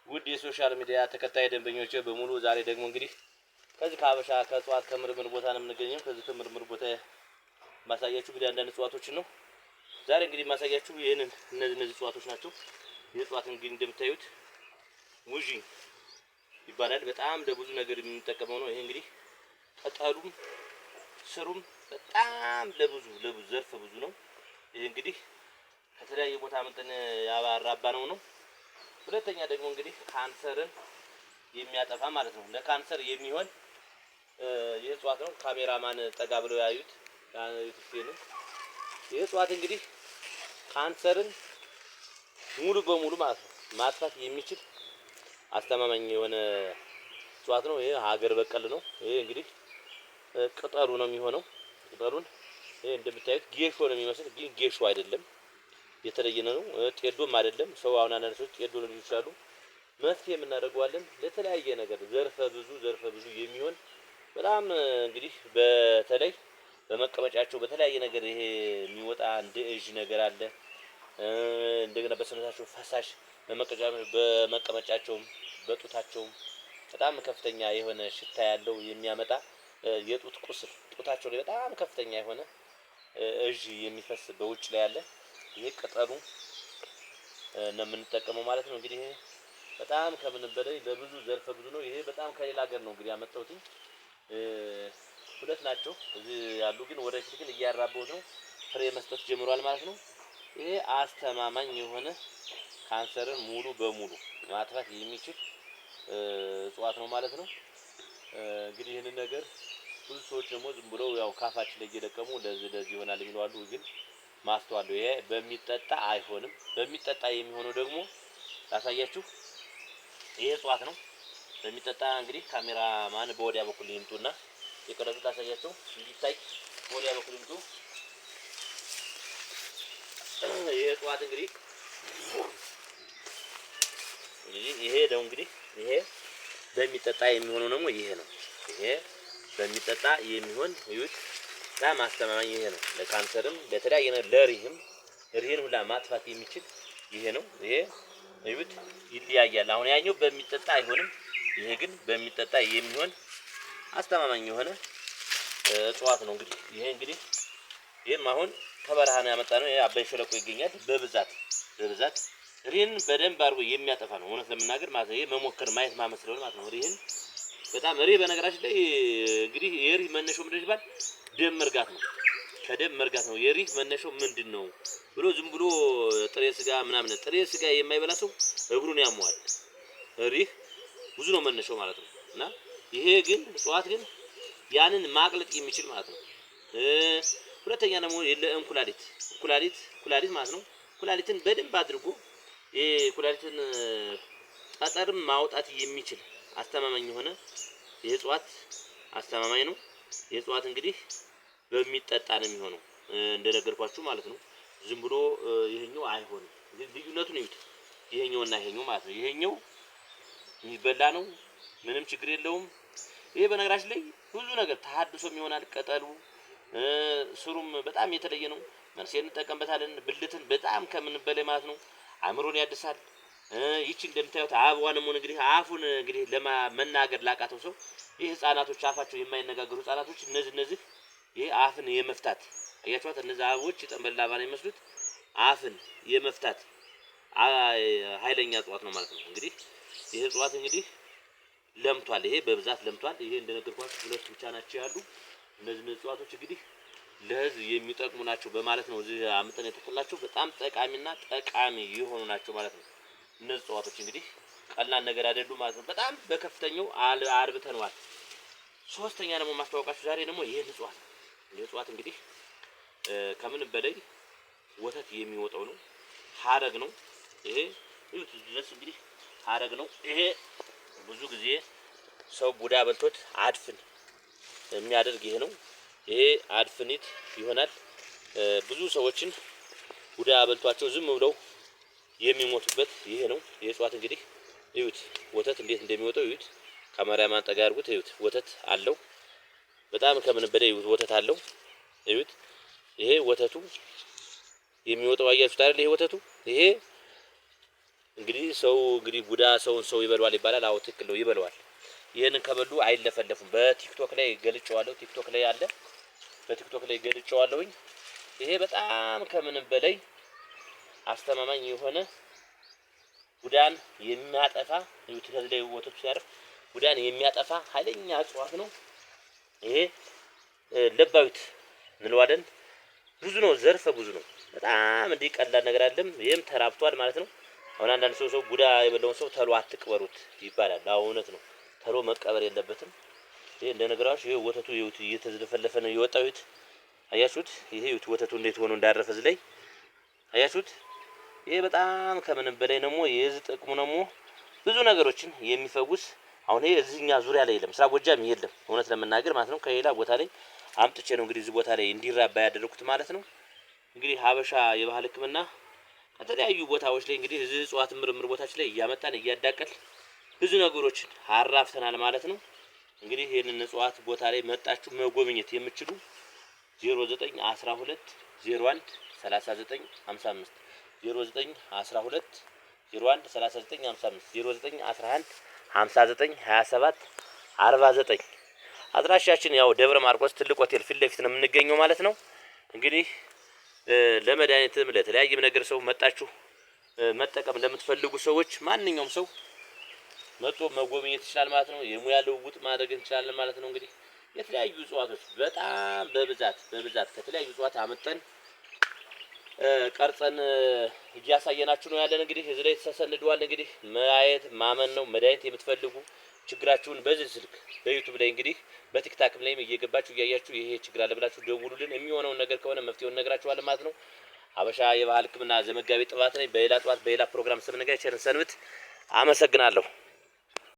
ውድ የሶሻል ሚዲያ ተከታይ ደንበኞቼ በሙሉ ዛሬ ደግሞ እንግዲህ ከዚህ ከሀበሻ ከእጽዋት ከምርምር ቦታ ነው የምንገኘው። ከዚህ ከምርምር ቦታ ማሳያችሁ እንግዲህ አንዳንድ እጽዋቶችን ነው። ዛሬ እንግዲህ ማሳያችሁ ይሄንን እነዚህ እጽዋቶች ናቸው። የእጽዋት እንግዲህ እንደምታዩት ውዢ ይባላል። በጣም ለብዙ ነገር የምንጠቀመው ነው። ይሄ እንግዲህ ቅጠሉም ስሩም በጣም ለብዙ ዘርፈ ብዙ ነው። ይሄ እንግዲህ ከተለያየ ቦታ አመጣን ያባራባነው ነው። ሁለተኛ ደግሞ እንግዲህ ካንሰርን የሚያጠፋ ማለት ነው። ለካንሰር የሚሆን የእጽዋት ነው። ካሜራማን ጠጋ ብለው ያዩት ነው። የእጽዋት እንግዲህ ካንሰርን ሙሉ በሙሉ ማለት ነው ማጥፋት የሚችል አስተማማኝ የሆነ እጽዋት ነው። ይሄ ሀገር በቀል ነው። ይሄ እንግዲህ ቅጠሉ ነው የሚሆነው። ቅጠሉን ይሄ እንደምታዩት ጌሾ ነው የሚመስል፣ ግን ጌሾ አይደለም፣ የተለየ ነው። ጤዶም አይደለም። ሰው አሁን አንዳንድ ሰዎች ጤዶ ነው ይችላሉ። መፍትሄ የምናደርገዋለን ለተለያየ ነገር ዘርፈ ብዙ የሚሆን በጣም እንግዲህ በተለይ በመቀመጫቸው በተለያየ ነገር ይሄ የሚወጣ እንደ እዥ ነገር አለ። እንደገና በሰውነታቸው ፈሳሽ በመቀመጫቸውም በጡታቸውም በጣም ከፍተኛ የሆነ ሽታ ያለው የሚያመጣ የጡት ቁስል ጡታቸው ላይ በጣም ከፍተኛ የሆነ እዥ የሚፈስ በውጭ ላይ ያለ ይሄ ቅጠሉ ነው የምንጠቀመው ማለት ነው። እንግዲህ ይሄ በጣም ከምን በላይ ለብዙ ዘርፈ ብዙ ነው። ይሄ በጣም ከሌላ ሀገር ነው እንግዲህ ያመጣሁት። ሁለት ናቸው እዚህ ያሉ፣ ግን ወደፊት ግን እያራበሁት ነው። ፍሬ መስጠት ጀምሯል ማለት ነው። ይሄ አስተማማኝ የሆነ ካንሰርን ሙሉ በሙሉ ማጥፋት የሚችል እጽዋት ነው ማለት ነው። እንግዲህ ይህንን ነገር ብዙ ሰዎች ደግሞ ዝም ብለው ያው ካፋችን ላይ እየለቀሙ ለዚህ ይሆናል የሚለው አሉ። ግን ማስተዋል ይሄ በሚጠጣ አይሆንም። በሚጠጣ የሚሆነው ደግሞ ላሳያችሁ። ይሄ እጽዋት ነው በሚጠጣ እንግዲህ ካሜራማን በወዲያ በኩል ይምጡና የቀረጹት ላሳያቸው እንዲታይ በወዲያ በኩል ይምጡ። ይሄ እጽዋት እንግዲህ ይሄ ደግሞ እንግዲህ ይሄ በሚጠጣ የሚሆነው ደግሞ ይሄ ነው። ይሄ በሚጠጣ የሚሆን እዩት። በጣም አስተማማኝ ይሄ ነው። ለካንሰርም ለተለያየ ለሪህን ሁላ ማጥፋት የሚችል ይሄ ነው። ይሄ እዩት ይለያያል። አሁን ያኛው በሚጠጣ አይሆንም። ይሄ ግን በሚጠጣ የሚሆን አስተማማኝ የሆነ እጽዋት ነው። እንግዲህ ይሄ እንግዲህ ይሄም አሁን ከበረሃ ነው ያመጣነው። ይሄ አባይ ሸለቆ ይገኛል በብዛት ሪህን በደንብ አድርጎ የሚያጠፋ ነው። እውነት ለመናገር ማለት ነው። ይሄ መሞከር ማየት ማመስለው ማለት ነው። ሪህን በጣም ሪህ በነገራችን ላይ እንግዲህ የሪህ መነሻው ምንድን ይባል? ደም መርጋት ነው። ከደም መርጋት ነው የሪህ መነሻው ምንድን ነው ብሎ ዝም ብሎ ጥሬ ስጋ ምናምን ጥሬ ስጋ የማይበላ ሰው እግሩን ያመዋል። ሪህ ብዙ ነው መነሻው ማለት ነው። እና ይሄ ግን እጽዋት ግን ያንን ማቅለጥ የሚችል ማለት ነው። ሁለተኛ ደግሞ ኩላሊት ማለት ነው። ኩላሊትን በደንብ አድርጎ ኩላሊትን ጠጠርም ማውጣት የሚችል አስተማማኝ የሆነ የእጽዋት አስተማማኝ ነው። የእጽዋት እንግዲህ በሚጠጣ ነው የሚሆነው እንደነገርኳችሁ ማለት ነው። ዝም ብሎ ይሄኛው አይሆንም። ልዩነቱን እዩት። ይሄኛውና ይሄኛው ማለት ነው። ይሄኛው የሚበላ ነው፣ ምንም ችግር የለውም። ይሄ በነገራችን ላይ ብዙ ነገር ተሐድሶም ይሆናል። ቅጠሉ ስሩም በጣም የተለየ ነው። መርሴ እንጠቀምበታለን። ብልትን በጣም ከምን በላይ ማለት ነው አእምሮን ያድሳል። ይቺ እንደምታዩት አበባን ነው እንግዲህ አፉን እንግዲህ ለመናገር ላቃተው ሰው ይሄ ህፃናቶች አፋቸው የማይነጋገሩ ህፃናቶች እነዚህ ይሄ አፍን የመፍታት አያችኋት። እነዚህ አበቦች ጠንበል ላባ ነው የሚመስሉት። አፍን የመፍታት ኃይለኛ እጽዋት ነው ማለት ነው። እንግዲህ ይሄ እጽዋት እንግዲህ ለምቷል። ይሄ በብዛት ለምቷል። ይሄ እንደነገርኳችሁ ሁለት ብቻ ናቸው ያሉ። እነዚህ እጽዋቶች እንግዲህ ለህዝብ የሚጠቅሙ ናቸው በማለት ነው እዚህ አምጠን የተቆላቸው። በጣም ጠቃሚና ጠቃሚ የሆኑ ናቸው ማለት ነው። እነዚህ እጽዋቶች እንግዲህ ቀላል ነገር አይደሉም ማለት ነው። በጣም በከፍተኛው አርብተነዋል። ሶስተኛ ደግሞ ማስተዋወቃችሁ ዛሬ ደግሞ ይሄን እጽዋት ነው። ይሄ እጽዋት እንግዲህ ከምን በላይ ወተት የሚወጣው ነው። ሀረግ ነው። ይሄ ድረስ እንግዲህ ሀረግ ነው። ይሄ ብዙ ጊዜ ሰው ቡዳ በልቶት አድፍን የሚያደርግ ይሄ ነው። ይሄ አድፍኒት ይሆናል። ብዙ ሰዎችን ቡዳ በልቷቸው ዝም ብለው የሚሞቱበት ይሄ ነው። የእጽዋት እንግዲህ እዩት፣ ወተት እንዴት እንደሚወጣው እዩት። ካሜራማን ጠጋ አድርጉት። እዩት፣ ወተት አለው። በጣም ከምን በላይ እዩት፣ ወተት አለው። እዩት፣ ይሄ ወተቱ የሚወጣው አያችሁት አይደል? ይሄ ወተቱ ይሄ እንግዲህ ሰው እንግዲህ ቡዳ ሰውን ሰው ይበለዋል ይባላል። አዎ ትክክል ነው፣ ይበለዋል። ይሄንን ከበሉ አይለፈለፉም። በቲክቶክ ላይ ገልጬዋለሁ። ቲክቶክ ላይ አለ፣ በቲክቶክ ላይ ገልጬዋለሁኝ። ይሄ በጣም ከምንም በላይ አስተማማኝ የሆነ ቡዳን የሚያጠፋ ከዚህ ላይ ወተቱ ሲያርፍ ቡዳን የሚያጠፋ ኃይለኛ እጽዋት ነው። ይሄ ለባዊት እንለዋለን። ብዙ ነው፣ ዘርፈ ብዙ ነው። በጣም እንዲህ ቀላል ነገር አይደለም። ይሄም ተራብቷል ማለት ነው። አሁን አንዳንድ ሰው ቡዳ የበላውን ሰው ተሎ አትቅበሩት ይባላል። አዎ እውነት ነው፣ ተሎ መቀበር የለበትም። ይሄ እንደነገራችሁ ይሄ ወተቱ እየተዘለፈለፈ ነው የወጣው። አያችሁት? ይሄ ወተቱ እንዴት ሆኖ እንዳረፈ እዚህ ላይ አያችሁት? ይሄ በጣም ከምንም በላይ ደግሞ የዚህ ጥቅሙ ደግሞ ብዙ ነገሮችን የሚፈውስ አሁን ይሄ እዚህኛ ዙሪያ ላይ የለም፣ ምስራቅ ጎጃም የለም እውነት ለመናገር ማለት ነው። ከሌላ ቦታ ላይ አምጥቼ ነው እንግዲህ እዚህ ቦታ ላይ እንዲራባ ያደረኩት ማለት ነው። እንግዲህ ሀበሻ የባህል ሕክምና ከተለያዩ ቦታዎች ላይ እንግዲህ እዚህ እጽዋት ምርምር ቦታዎች ላይ እያመጣን እያዳቀል ብዙ ነገሮችን አራፍተናል ማለት ነው። እንግዲህ ይሄንን እጽዋት ቦታ ላይ መጣችሁ መጎብኘት የምትችሉ 0912 01 39 55 0912 01 39 55 0911 59 27 49 አድራሻችን ያው ደብረ ማርቆስ ትልቅ ሆቴል ፊት ለፊት ነው የምንገኘው ማለት ነው። እንግዲህ ለመድኃኒትም ለተለያየም ነገር ሰው መጣችሁ መጠቀም ለምትፈልጉ ሰዎች ማንኛውም ሰው መጥቶ መጎብኘት ይችላል ማለት ነው። የሙያ ልውውጥ ማድረግ እንችላለን ማለት ነው። እንግዲህ የተለያዩ እጽዋቶች በጣም በብዛት ከተለያዩ እጽዋት አመጣን ቀርጸን እያሳየናችሁ ነው ያለን። እንግዲህ እዚህ ላይ ተሰንደዋል። እንግዲህ ማየት ማመን ነው። መድኃኒት የምትፈልጉ ችግራችሁን በዚህ ስልክ በዩቲዩብ ላይ እንግዲህ በቲክታክም ላይም እየገባችሁ እያያችሁ ይሄ ችግር አለ ብላችሁ ደውሉልን። የሚሆነውን ነገር ከሆነ መፍትሄውን እነግራችኋለን ማለት ነው። ሀበሻ የባህል ሕክምና ዘመጋቢ ጥባት ነኝ። በሌላ ጥባት በሌላ ፕሮግራም ስምንገናኝ ቸር ሰንብት። አመሰግናለሁ።